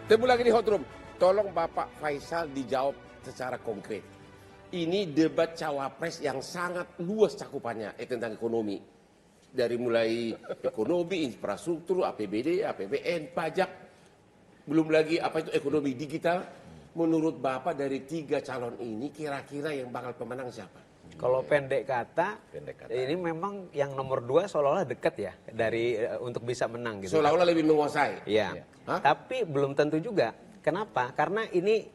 Temu lagi di Hot Room. Tolong Bapak Faisal dijawab secara konkret. Ini debat cawapres yang sangat luas cakupannya tentang ekonomi. Dari mulai ekonomi, infrastruktur, APBD, APBN, pajak. Belum lagi apa itu ekonomi digital. Menurut Bapak dari 3 calon ini kira-kira yang bakal pemenang siapa? Kalau pendek kata, ini memang yang nomor 2 seolah-olah dekat ya dari untuk bisa menang gitu. Seolah-olah lebih menguasai. Iya. Tapi belum tentu juga. Kenapa? Karena ini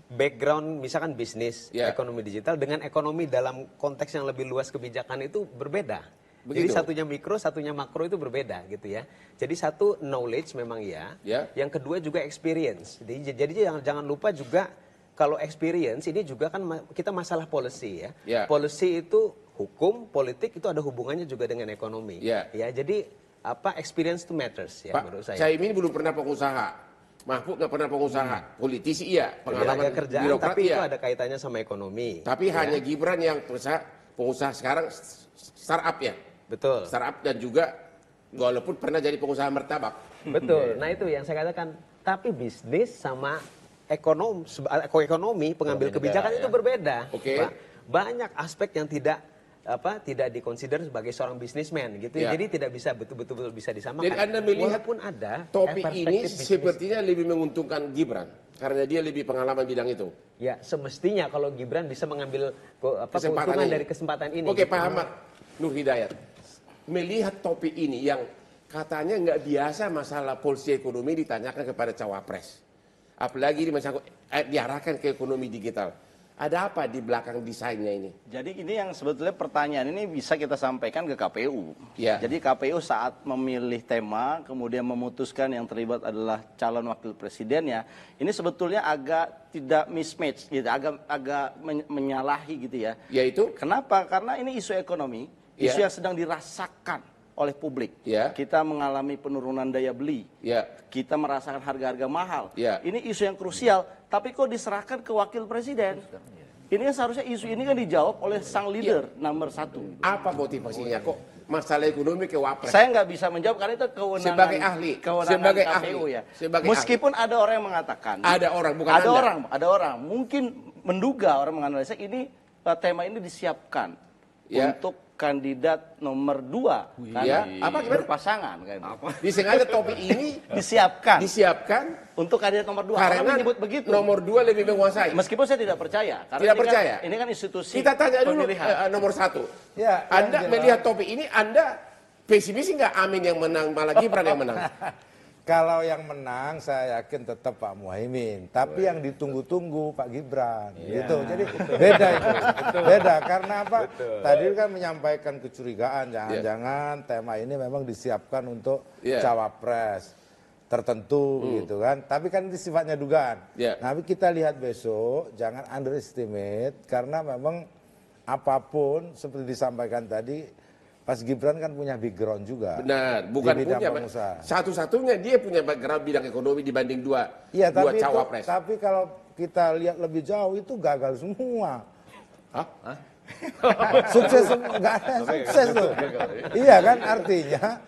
background misalkan bisnis, ekonomi digital dengan ekonomi dalam konteks yang lebih luas kebijakan itu berbeda. Begitu. Jadi satunya mikro, satunya makro itu berbeda gitu ya. Jadi satu knowledge memang iya. Yang kedua juga experience. Jadi jangan lupa juga kalau experience ini juga kan kita masalah policy ya. Policy itu hukum, politik itu ada hubungannya juga dengan ekonomi. Ya, jadi apa experience to matters ya menurut saya. Caimin belum pernah pengusaha. Mahfud nggak pernah pengusaha. Politisi iya, pengalaman kerjaan birokrat tapi iya. itu ada kaitannya sama ekonomi. Tapi hanya Gibran yang pengusaha sekarang startup ya. Betul. Startup dan juga walaupun pernah jadi pengusaha martabak. Betul. Nah itu yang saya katakan. Tapi bisnis sama ekonomi pengambil kebijakan itu berbeda. Banyak aspek yang tidak dikonsider sebagai seorang bisnismen gitu. Jadi tidak bisa betul-betul bisa disamakan. Jadi Anda melihat walaupun ada topik ini sepertinya lebih menguntungkan Gibran karena dia lebih pengalaman bidang itu. Ya, semestinya kalau Gibran bisa mengambil keuntungan dari kesempatan ini. Oke, Pak Ahmad Nur Hidayat. Melihat topik ini yang katanya nggak biasa masalah polisi ekonomi ditanyakan kepada cawapres. Apalagi diarahkan ke ekonomi digital. Ada apa di belakang desainnya ini? Jadi ini yang sebetulnya pertanyaan ini bisa kita sampaikan ke KPU. Jadi KPU saat memilih tema, kemudian memutuskan yang terlibat adalah calon wakil presidennya, ini sebetulnya agak tidak mismatch, gitu, agak menyalahi gitu ya. Yaitu? Kenapa? Karena ini isu ekonomi, isu yang sedang dirasakan oleh publik. Kita mengalami penurunan daya beli. Kita merasakan harga-harga mahal. Ini isu yang krusial, tapi kok diserahkan ke wakil presiden? Ini kan seharusnya isu ini kan dijawab oleh sang leader nomor 1. Apa motivasinya kok masalah ekonomi ke wapres? Saya nggak bisa menjawab karena itu kewenangan sebagai ahli, sebagai KPU ya. Meskipun ada orang yang mengatakan, ada orang mungkin menduga orang menganalisa ini tema ini disiapkan untuk kandidat nomor 2 karena berpasangan kan. Disengaja topik ini disiapkan untuk kandidat nomor 2 karena menyebut begitu. Nomor 2 lebih menguasai. Meskipun saya tidak percaya karena tidak percaya. Ini kan institusi. Kita tanya dulu nomor 1. Anda melihat topik ini Anda pesimis nggak Amin yang menang malah Gibran yang menang? Kalau yang menang saya yakin tetap Pak Muhaimin, tapi yang ditunggu-tunggu Pak Gibran, gitu. Jadi beda itu, beda karena apa? Tadi kan menyampaikan kecurigaan, jangan-jangan tema ini memang disiapkan untuk cawapres tertentu, gitu kan? Tapi kan itu sifatnya dugaan. Tapi kita lihat besok, jangan underestimate karena memang apapun seperti disampaikan tadi. Pas Gibran kan punya background juga. Benar, bukan punya. Satu-satunya dia punya background bidang ekonomi dibanding dua cawapres. Tapi kalau kita lihat lebih jauh itu gagal semua. Sukses nggak ada sukses tuh. Iya kan artinya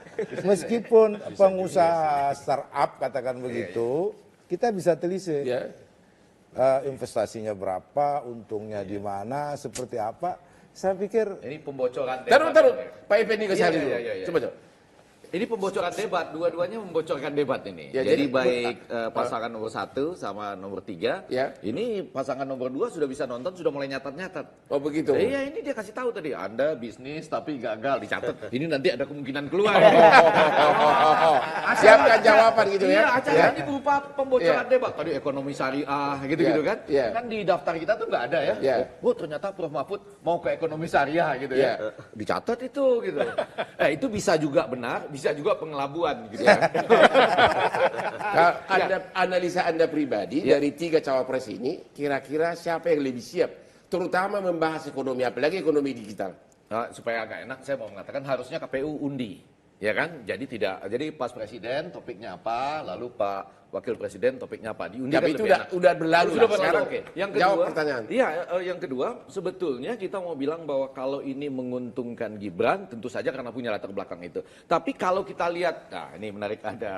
meskipun pengusaha startup katakan begitu, kita bisa telisik. Investasinya berapa, untungnya di mana, seperti apa. Saya pikir ini pembocoran debat. Taruh, Pak Effendi ke saya dulu. Coba. Ini pembocoran debat, dua-duanya membocorkan debat ini. Jadi baik pasangan nomor 1 sama nomor 3, ini pasangan nomor 2 sudah bisa nonton, sudah mulai nyatat-nyatat. Oh begitu? Iya, ini dia kasih tahu tadi, Anda bisnis tapi gagal, dicatat. Ini nanti ada kemungkinan keluar. Siapkan jawaban gitu ya? Iya, acara ini berupa pembocoran debat. Tadi ekonomi syariah, gitu-gitu kan. Kan di daftar kita tuh nggak ada ya. Oh ternyata Prof. Mahfud mau ke ekonomi syariah gitu ya. Dicatat itu gitu. Itu bisa juga benar, bisa juga pengelabuan gitu ya. Analisa Anda pribadi dari 3 cawapres ini, kira-kira siapa yang lebih siap, terutama membahas ekonomi, apalagi ekonomi digital? Nah, supaya agak enak, saya mau mengatakan harusnya KPU undi. Ya kan? Jadi pas presiden topiknya apa, lalu Pak Wakil Presiden topiknya apa. Diundi tapi kan itu lebih enak. udah berlalu Sudah lah. berlalu. Sekarang Oke. Yang jawab kedua, pertanyaan. Iya, yang kedua sebetulnya kita mau bilang bahwa kalau ini menguntungkan Gibran, tentu saja karena punya latar belakang itu. Tapi kalau kita lihat, nah ini menarik ada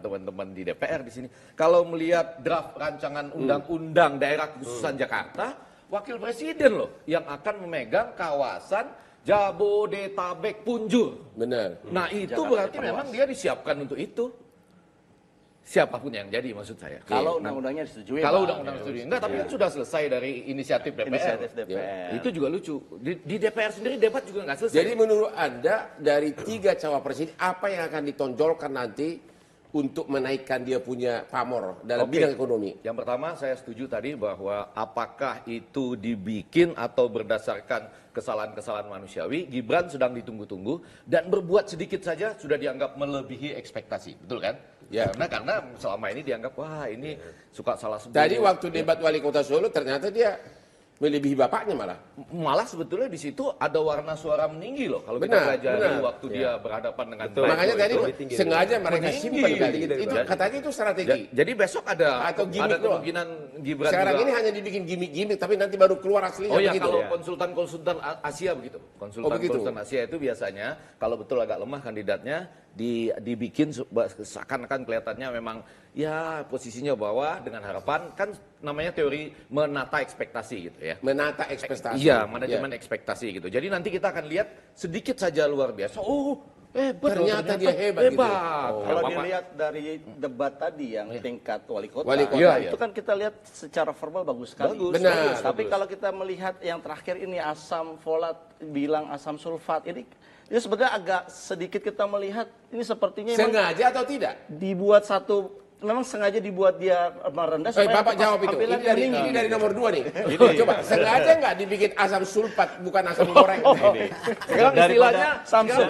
teman-teman di DPR di sini. Kalau melihat draft rancangan undang-undang daerah khususan Jakarta, Wakil Presiden loh yang akan memegang kawasan Jabodetabek Punjur. Benar. Nah itu Jakarta berarti diperluas. memang dia disiapkan untuk itu. Siapapun yang jadi maksud saya. Kalau undang-undangnya disetujui. Kalau Pak. undang-undang setuju. Enggak, tapi itu sudah selesai dari inisiatif DPR. Inisiatif DPR. Itu juga lucu. Di DPR sendiri debat juga nggak selesai. Jadi menurut Anda dari 3 cawapres ini apa yang akan ditonjolkan nanti untuk menaikkan dia punya pamor dalam bidang ekonomi? Yang pertama saya setuju tadi bahwa apakah itu dibikin atau berdasarkan kesalahan-kesalahan manusiawi, Gibran sedang ditunggu-tunggu dan berbuat sedikit saja sudah dianggap melebihi ekspektasi, betul kan? Ya. Karena selama ini dianggap wah ini suka salah sebut. Tadi waktu debat wali kota Solo ternyata dia melebihi bapaknya malah. Malah sebetulnya di situ ada warna suara meninggi loh kalau kita Benar, pelajari benar. waktu dia berhadapan dengan Makanya tadi tinggi sengaja mereka Meninggi. simpan tadi. Tinggi Itu katanya itu strategi. Jadi besok ada Atau gimmick ada doang. kemungkinan Gibran Sekarang juga. ini hanya dibikin gimmick-gimmick tapi nanti baru keluar aslinya Oh ya, begitu. kalau konsultan-konsultan Asia begitu. Konsultan-konsultan Asia itu biasanya kalau betul agak lemah kandidatnya dibikin seakan-akan kelihatannya memang ya posisinya bawah dengan harapan kan namanya teori menata ekspektasi gitu ya. Menata ekspektasi. Iya, manajemen ekspektasi gitu. Jadi nanti kita akan lihat sedikit saja luar biasa. Oh, hebat. Ternyata dia hebat gitu. Kalau dilihat dari debat tadi yang tingkat wali kota, Wali kota, itu kan kita lihat secara verbal bagus sekali. Bagus, Benar. Tapi kalau kita melihat yang terakhir ini asam folat bilang asam sulfat ini sebetulnya agak sedikit kita melihat ini sepertinya memang Sengaja atau tidak? dibuat memang sengaja dibuat dia merendah Bapak jawab itu. tampilan Ini dari nomor 2 nih. Coba, sengaja nggak dibikin asam sulfat bukan asam goreng? Sekarang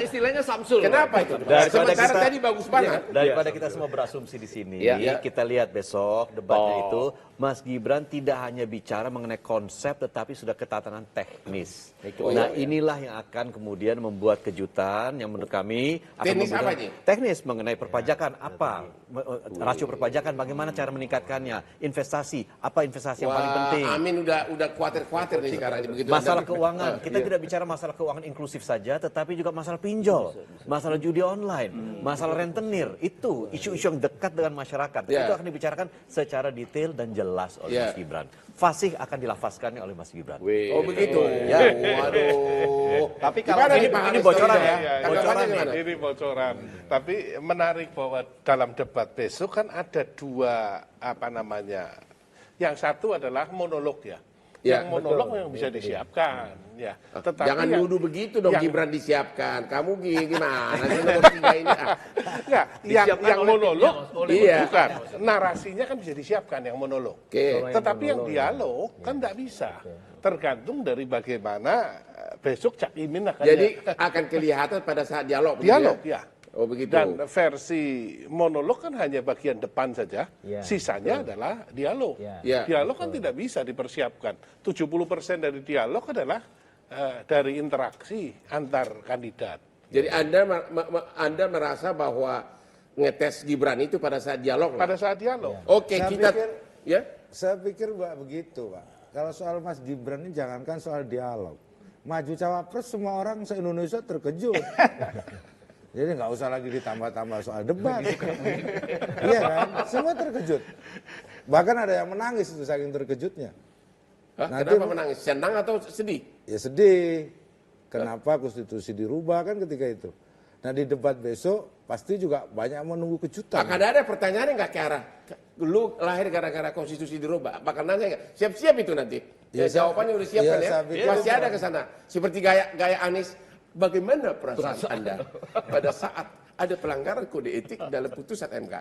istilahnya Samsul. Kenapa itu? Sementara tadi bagus banget. Daripada kita semua berasumsi di sini, kita lihat besok debatnya itu, Mas Gibran tidak hanya bicara mengenai konsep, tetapi sudah ketatanan teknis. Nah inilah yang akan kemudian membuat kejutan yang menurut kami akan Teknis apa ini? teknis mengenai perpajakan apa, rasio perpajakan, bagaimana cara meningkatkannya, investasi, apa investasi yang paling penting. Amin udah khawatir nih sekarang ini begitu. Masalah keuangan, kita tidak bicara masalah keuangan inklusif saja, tetapi juga masalah pinjol, masalah judi online, masalah rentenir, itu isu-isu yang dekat dengan masyarakat. Itu akan dibicarakan secara detail dan jelas oleh Mas Gibran. Fasih akan dilafazkannya oleh Mas Gibran. Oh begitu. Ya. Waduh. Tapi kalau ini bocoran ya, bocoran gimana? Ini bocoran. Tapi menarik bahwa dalam debat besok kan ada 2 Yang satu adalah monolog ya. Ya, Yang monolog yang bisa disiapkan ya. Tetapi Jangan yang- nuduh begitu dong yang- Gibran disiapkan. Kamu gimana sih nomor 3 ini? Enggak, yang monolog Iya. bukan. Narasinya kan bisa disiapkan yang monolog. Oke. Tetapi yang dialog kan tidak bisa. Tergantung dari bagaimana besok Cak Imin akan Jadi akan kelihatan pada saat dialog. begitu dialog ya? ya. Oh begitu. Dan versi monolog kan hanya bagian depan saja, sisanya adalah dialog. Ya. Dialog kan tidak bisa dipersiapkan. 70% dari dialog adalah dari interaksi antar kandidat. Jadi Anda merasa bahwa ngetes Gibran itu pada saat dialog? Pada saat dialog. Oke, kita ya. Saya pikir Mbak begitu, Pak. Kalau soal Mas Gibran ini jangankan soal dialog. Maju cawapres semua orang se-Indonesia terkejut. Jadi nggak usah lagi ditambah-tambah soal debat. Iya kan? Semua terkejut. Bahkan ada yang menangis itu saking terkejutnya. Kenapa menangis? Senang atau sedih? Ya sedih. Kenapa konstitusi dirubah kan ketika itu. Nah di debat besok pasti juga banyak menunggu kejutan. Akan ada pertanyaan nggak ke arah lu lahir gara-gara konstitusi dirubah? Bakal nanya nggak? Siap-siap itu nanti. Ya, jawabannya udah siap kan ya? Masih ada ke sana. Seperti gaya Anies. Bagaimana perasaan Anda pada saat ada pelanggaran kode etik dalam putusan MK?